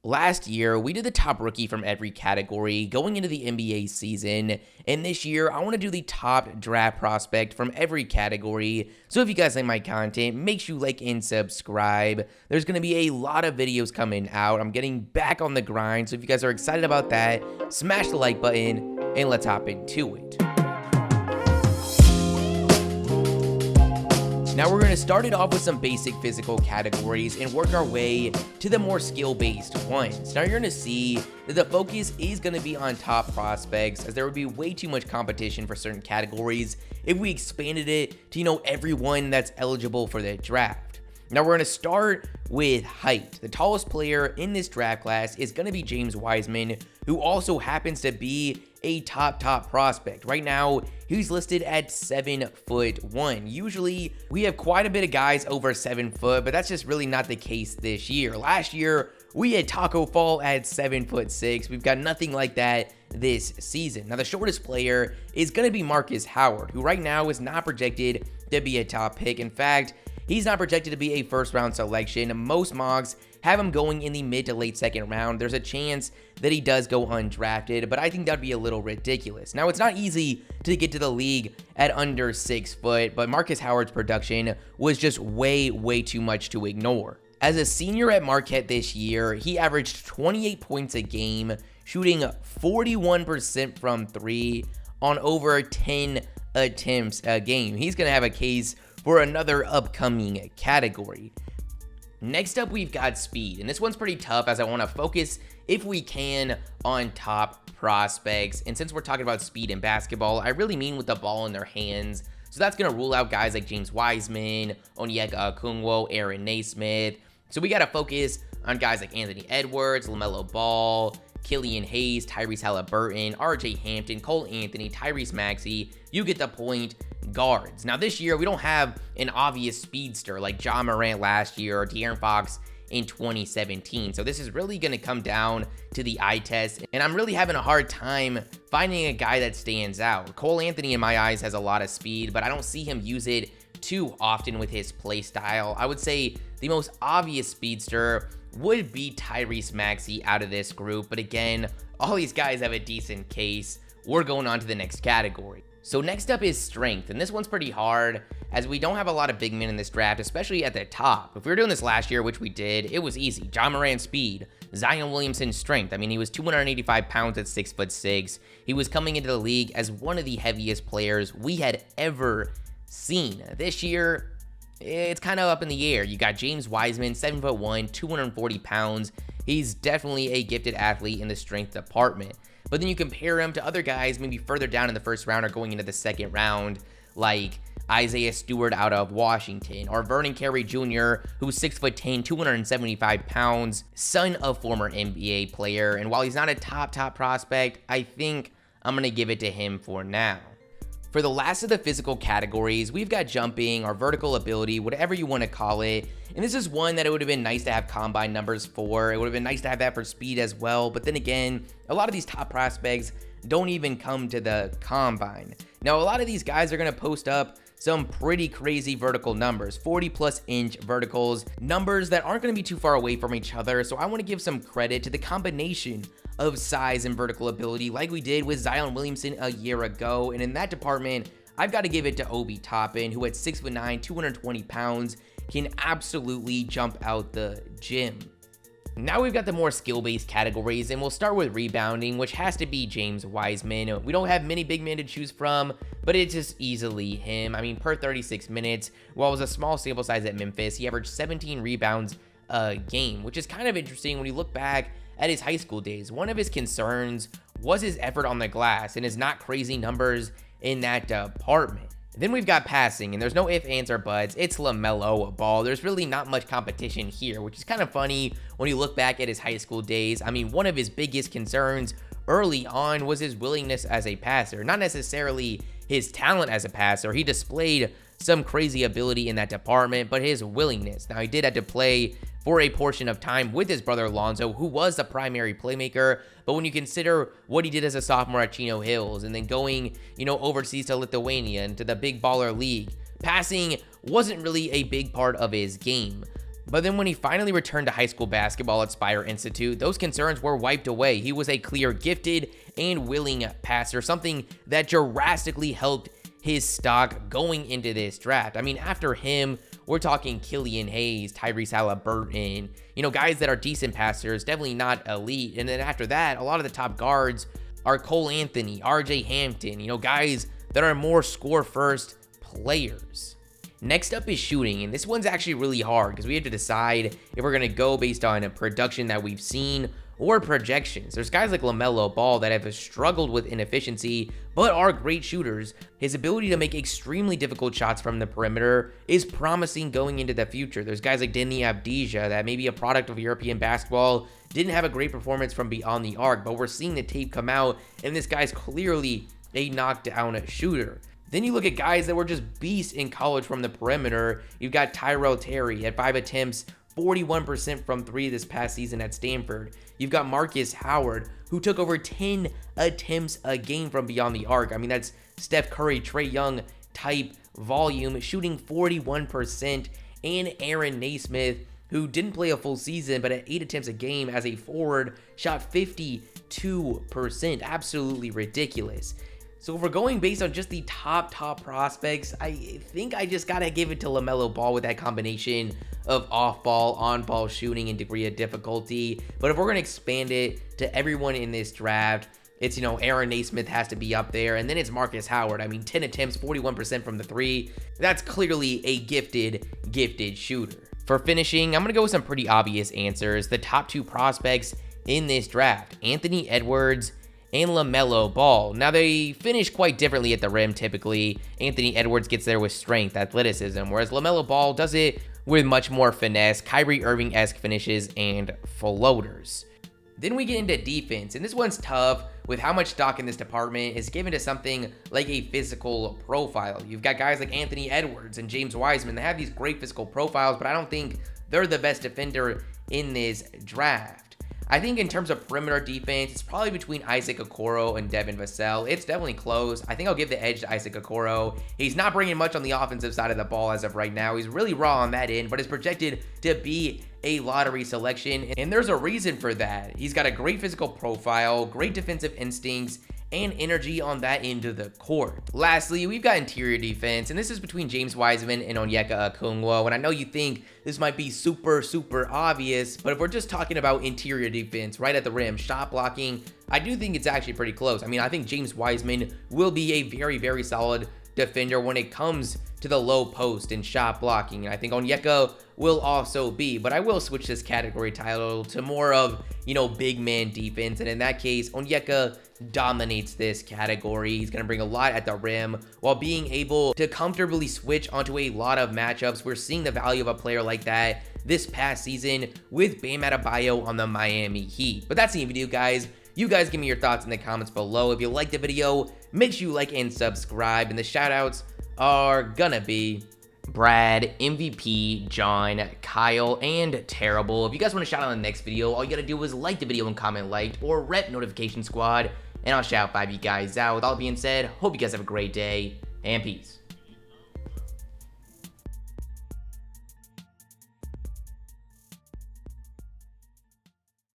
Last year, we did the top rookie from every category going into the NBA season, and this year, I want to do the top draft prospect from every category. So if you guys like my content, make sure you like and subscribe. There's going to be a lot of videos coming out. I'm getting back on the grind, so if you guys are excited about that, smash the like button, and let's hop into it. Now we're going to start it off with some basic physical categories and work our way to the more skill-based ones. Now you're going to see that the focus is going to be on top prospects, as there would be way too much competition for certain categories if we expanded it to, everyone that's eligible for the draft. Now we're going to start with height. The tallest player in this draft class is going to be James Wiseman, who also happens to be a top prospect. Right now, he's listed at 7'1". Usually, we have quite a bit of guys over 7 foot, but that's just really not the case this year. Last year, we had Taco Fall at 7'6". We've got nothing like that this season. Now, the shortest player is going to be Marcus Howard, who right now is not projected to be a top pick. In fact, he's not projected to be a first-round selection. Most mocks have him going in the mid to late second round. There's a chance that he does go undrafted, but I think that'd be a little ridiculous. Now, it's not easy to get to the league at under 6 foot, but Marcus Howard's production was just way too much to ignore. As a senior at Marquette this year, he averaged 28 points a game, shooting 41% from 3 on over 10 attempts a game. He's going to have a case for another upcoming category. Next up, we've got speed, and this one's pretty tough as I want to focus, if we can, on top prospects. And since we're talking about speed in basketball, I really mean with the ball in their hands. So that's going to rule out guys like James Wiseman, Onyeka Okongwu, Aaron Naismith. So we got to focus on guys like Anthony Edwards, Lamelo Ball, Killian Hayes, Tyrese Halliburton, RJ Hampton, Cole Anthony, Tyrese Maxey. You get the point. Guards. Now this year, we don't have an obvious speedster like JimmerRange last year or De'Aaron Fox in 2017. So this is really going to come down to the eye test, and I'm really having a hard time finding a guy that stands out. Cole Anthony, in my eyes, has a lot of speed, but I don't see him use it too often with his play style. I would say the most obvious speedster would be Tyrese Maxey out of this group, but again, all these guys have a decent case. We're going on to the next category. So next up is strength, and this one's pretty hard as we don't have a lot of big men in this draft, especially at the top. If we were doing this last year, which we did, it was easy. JimmerRange speed, Zion Williamson strength. I mean, he was 285 pounds at 6'6". He was coming into the league as one of the heaviest players we had ever seen. This year, it's kind of up in the air. You got James Wiseman, 7'1", 240 pounds. He's definitely a gifted athlete in the strength department. But then you compare him to other guys maybe further down in the first round or going into the second round, like Isaiah Stewart out of Washington, or Vernon Carey Jr., who's 6'10", 275 pounds, son of former NBA player. And while he's not a top prospect, I think I'm going to give it to him for now. For the last of the physical categories, we've got jumping or vertical ability, whatever you want to call it. And this is one that it would have been nice to have combine numbers for. It would have been nice to have that for speed as well. But then again, a lot of these top prospects don't even come to the combine. Now, a lot of these guys are going to post up some pretty crazy vertical numbers, 40+ inch verticals, numbers that aren't going to be too far away from each other. So I want to give some credit to the combination of size and vertical ability like we did with Zion Williamson a year ago. And in that department, I've got to give it to Obi Toppin, who at 6'9", 220 pounds can absolutely jump out the gym. Now we've got the more skill-based categories, and we'll start with rebounding, which has to be James Wiseman. We don't have many big men to choose from, but it's just easily him. I mean, per 36 minutes, while it was a small sample size at Memphis, he averaged 17 rebounds a game, which is kind of interesting when you look back at his high school days. One of his concerns was his effort on the glass and his not crazy numbers in that department. Then we've got passing, and there's no ifs, ands, or buts. It's Lamelo Ball. There's really not much competition here, which is kind of funny when you look back at his high school days. I mean, one of his biggest concerns early on was his willingness as a passer, not necessarily his talent as a passer. He displayed some crazy ability in that department, but his willingness. Now, he did have to play for a portion of time with his brother Lonzo, who was the primary playmaker. But when you consider what he did as a sophomore at Chino Hills and then going, overseas to Lithuania and to the big baller league, passing wasn't really a big part of his game. But then when he finally returned to high school basketball at Spire Institute, those concerns were wiped away. He was a clear gifted and willing passer, something that drastically helped his stock going into this draft. I mean, after him, we're talking Killian Hayes, Tyrese Halliburton, guys that are decent passers, definitely not elite. And then after that, a lot of the top guards are Cole Anthony, RJ Hampton, guys that are more score-first players. Next up is shooting, and this one's actually really hard because we have to decide if we're going to go based on a production that we've seen or projections. There's guys like Lamelo Ball that have struggled with inefficiency but are great shooters. His ability to make extremely difficult shots from the perimeter is promising going into the future. There's guys like Denny Abdija that may be a product of European basketball, didn't have a great performance from beyond the arc, but we're seeing the tape come out, and this guy's clearly a knockdown shooter. Then you look at guys that were just beasts in college from the perimeter. You've got Tyrell Terry at 5 attempts, 41% from 3 this past season at Stanford. You've got Marcus Howard, who took over 10 attempts a game from beyond the arc. I mean, that's Steph Curry, Trae Young type volume, shooting 41%. And Aaron Naismith, who didn't play a full season, but at 8 attempts a game as a forward, shot 52%. Absolutely ridiculous. So if we're going based on just the top prospects, I think I just gotta give it to Lamelo Ball with that combination of off-ball, on-ball shooting and degree of difficulty. But if we're gonna expand it to everyone in this draft, it's, Aaron Naismith has to be up there, and then it's Marcus Howard. I mean, 10 attempts, 41% from the 3. That's clearly a gifted shooter. For finishing, I'm gonna go with some pretty obvious answers. The top 2 prospects in this draft, Anthony Edwards and Lamelo Ball. Now, they finish quite differently at the rim typically. Anthony Edwards gets there with strength, athleticism, whereas Lamelo Ball does it with much more finesse, Kyrie Irving-esque finishes, and floaters. Then we get into defense, and this one's tough with how much stock in this department is given to something like a physical profile. You've got guys like Anthony Edwards and James Wiseman that have these great physical profiles, but I don't think they're the best defender in this draft. I think in terms of perimeter defense, it's probably between Isaac Okoro and Devin Vassell. It's definitely close. I think I'll give the edge to Isaac Okoro. He's not bringing much on the offensive side of the ball as of right now. He's really raw on that end, but is projected to be a lottery selection, and there's a reason for that. He's got a great physical profile, great defensive instincts, and energy on that end of the court. Lastly, we've got interior defense, and this is between James Wiseman and Onyeka Okongwu. And I know you think this might be super obvious, but if we're just talking about interior defense, right at the rim, shot blocking, I do think it's actually pretty close. I mean, I think James Wiseman will be a very solid defender when it comes to the low post and shot blocking. And I think Onyeka will also be, but I will switch this category title to more of, big man defense. And in that case, Onyeka dominates this category. He's going to bring a lot at the rim while being able to comfortably switch onto a lot of matchups. We're seeing the value of a player like that this past season with Bam Adebayo on the Miami Heat. But that's the video, guys. You guys give me your thoughts in the comments below. If you liked the video, make sure you like and subscribe. And the shoutouts are gonna be Brad, MVP, John, Kyle, and Terrible. If you guys want to shout out in the next video, all you gotta do is like the video and comment liked, or rep Notification Squad, and I'll shout 5 of you guys out. With all that being said, hope you guys have a great day, and peace.